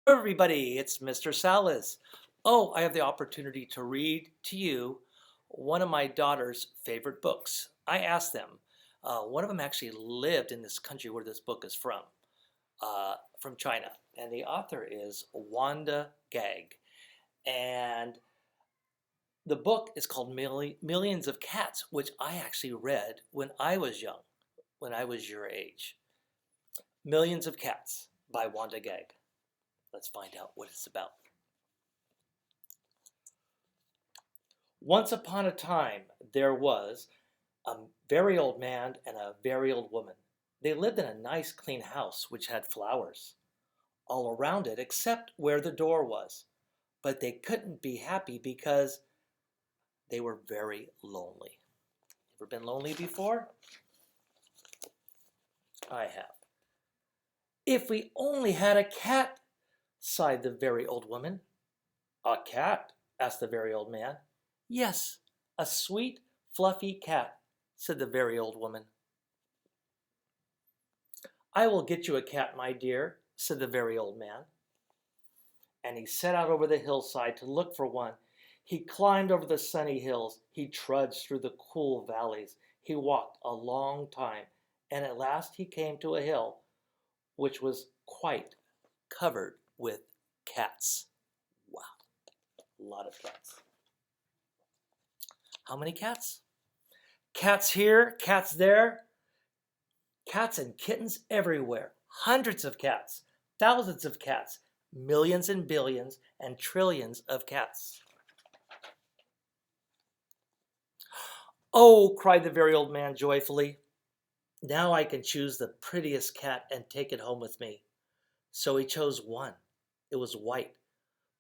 Everybody, it's Mr. Sallaz. Oh, I have the opportunity to read to you one of my daughter's favorite books. I asked them. One of them actually lived in this country where this book is from China, and the author is Wanda Gag. And the book is called Millions of Cats, which I actually read when I was young, when I was your age. Millions of Cats by Wanda Gag. Let's find out what it's about. Once upon a time, there was a very old man and a very old woman. They lived in a nice, clean house which had flowers all around it except where the door was. But they couldn't be happy because they were very lonely. Ever been lonely before? I have. If we only had a cat, sighed the very old woman. A cat? Asked the very old man. Yes, a sweet, fluffy cat, said the very old woman. I will get you a cat, my dear, said the very old man. And he set out over the hillside to look for one. He climbed over the sunny hills. He trudged through the cool valleys. He walked a long time, and at last he came to a hill which was quite covered with cats. Wow, a lot of cats. How many cats? Cats here, cats there, cats and kittens everywhere. Hundreds of cats, thousands of cats, millions and billions and trillions of cats. Oh, cried the very old man joyfully. Now I can choose the prettiest cat and take it home with me. So he chose one. It was white.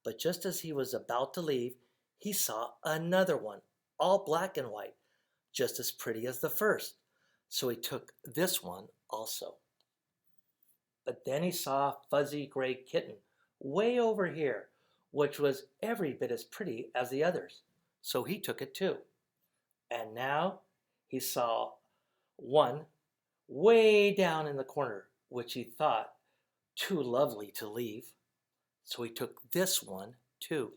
But just as he was about to leave, he saw another one, all black and white, just as pretty as the first. So he took this one also. But then he saw a fuzzy gray kitten way over here, which was every bit as pretty as the others. So he took it too. And now he saw one way down in the corner, which he thought too lovely to leave. So he took this one too.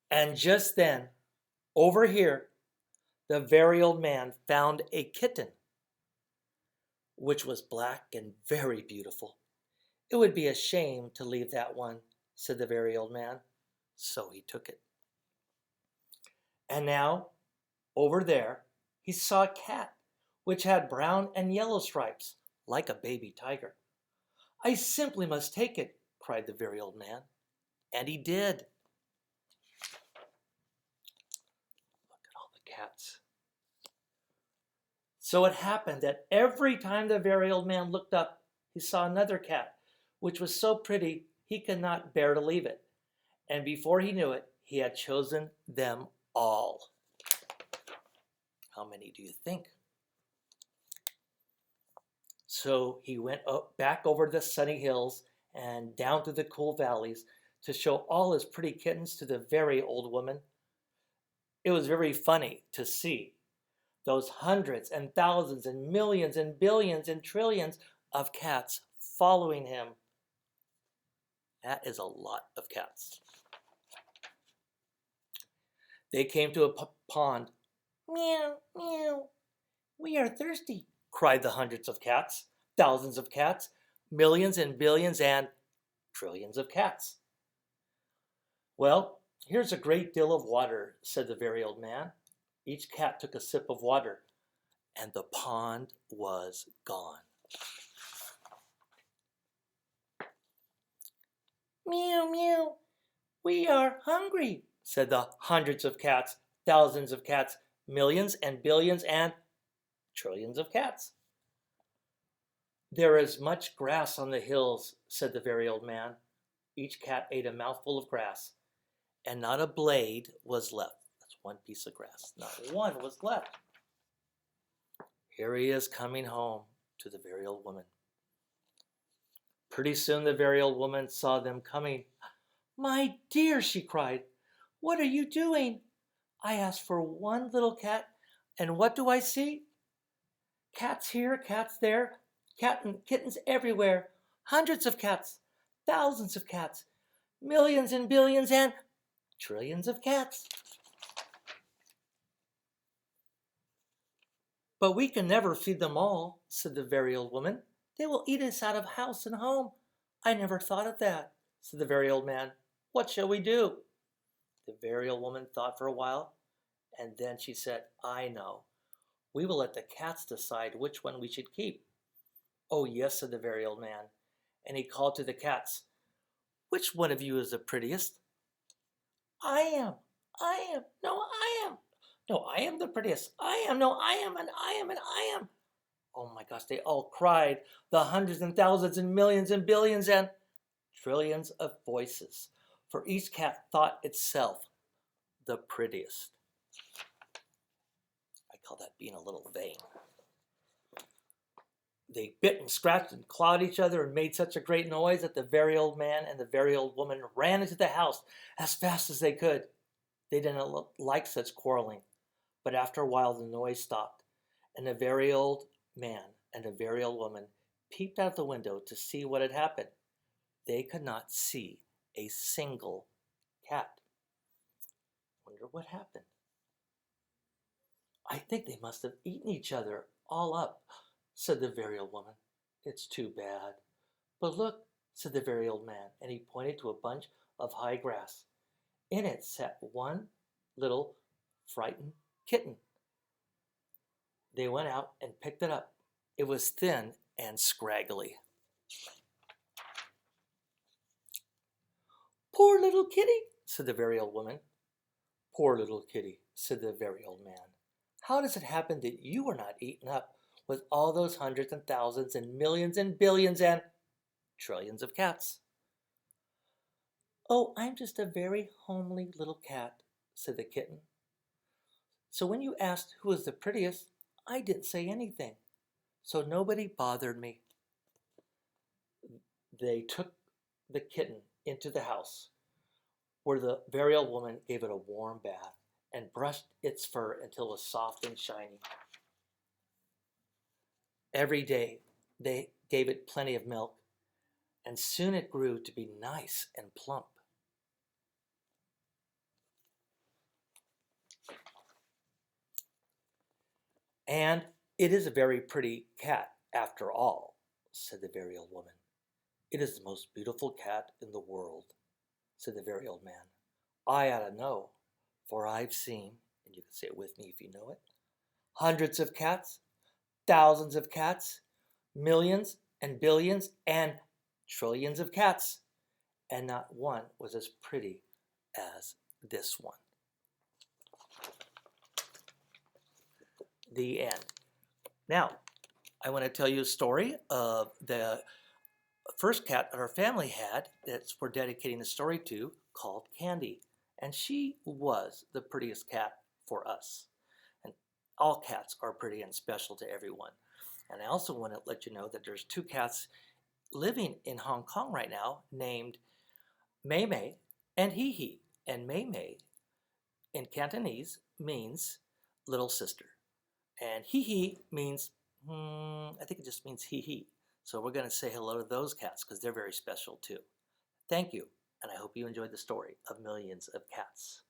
And just then, over here, the very old man found a kitten, which was black and very beautiful. It would be a shame to leave that one, said the very old man. So he took it. And now, over there, he saw a cat, which had brown and yellow stripes, like a baby tiger. I simply must take it, cried the very old man. And he did. Look at all the cats. So it happened that every time the very old man looked up, he saw another cat, which was so pretty he could not bear to leave it. And before he knew it, he had chosen them all. How many do you think? So he went back over the sunny hills and down through the cool valleys to show all his pretty kittens to the very old woman. It was very funny to see those hundreds and thousands and millions and billions and trillions of cats following him. That is a lot of cats. They came to a pond. Meow, meow. We are thirsty, cried the hundreds of cats, thousands of cats, millions and billions and trillions of cats. Well, here's a great deal of water, said the very old man. Each cat took a sip of water, and the pond was gone. Meow, meow. We are hungry, said the hundreds of cats, thousands of cats, millions and billions and trillions of cats. There is much grass on the hills, said the very old man. Each cat ate a mouthful of grass, and not a blade was left. That's one piece of grass. Not one was left. Here he is coming home to the very old woman. Pretty soon the very old woman saw them coming. My dear, she cried, what are you doing? I asked for one little cat, and what do I see? Cats here, cats there, kittens everywhere. Hundreds of cats, thousands of cats, millions and billions and trillions of cats. But we can never feed them all, said the very old woman. They will eat us out of house and home. I never thought of that, said the very old man. What shall we do? The very old woman thought for a while, and then she said, I know. We will let the cats decide which one we should keep. Oh, yes, said the very old man, and he called to the cats, which one of you is the prettiest? I am, no, I am. No, I am the prettiest. I am, no, I am, and I am, and I am. Oh my gosh, they all cried, the hundreds and thousands and millions and billions and trillions of voices, for each cat thought itself the prettiest. I call that being a little vain. They bit and scratched and clawed each other and made such a great noise that the very old man and the very old woman ran into the house as fast as they could. They didn't like such quarreling, but after a while the noise stopped, and the very old man and the very old woman peeped out the window to see what had happened. They could not see a single cat. Wonder what happened. I think they must have eaten each other all up, said the very old woman. It's too bad. But look, said the very old man, and he pointed to a bunch of high grass. In it sat one little frightened kitten. They went out and picked it up. It was thin and scraggly. Poor little kitty, said the very old woman. Poor little kitty, said the very old man. How does it happen that you were not eaten up with all those hundreds and thousands and millions and billions and trillions of cats? Oh, I'm just a very homely little cat, said the kitten. So when you asked who was the prettiest, I didn't say anything. So nobody bothered me. They took the kitten into the house, where the very old woman gave it a warm bath and brushed its fur until it was soft and shiny. Every day they gave it plenty of milk, and soon it grew to be nice and plump. And it is a very pretty cat after all, said the very old woman. It is the most beautiful cat in the world, said the very old man. I ought to know, for I've seen, and you can say it with me if you know it, hundreds of cats, thousands of cats, millions and billions and trillions of cats, and not one was as pretty as this one. The end. Now, I want to tell you a story of the first cat that our family had that we're dedicating the story to, called Candy. And she was the prettiest cat for us. And all cats are pretty and special to everyone. And I also want to let you know that there's two cats living in Hong Kong right now named Mei Mei and Hee Hee. And Mei Mei in Cantonese means little sister. And Hee Hee means, I think it just means hee hee. So we're going to say hello to those cats because they're very special too. Thank you, and I hope you enjoyed the story of millions of cats.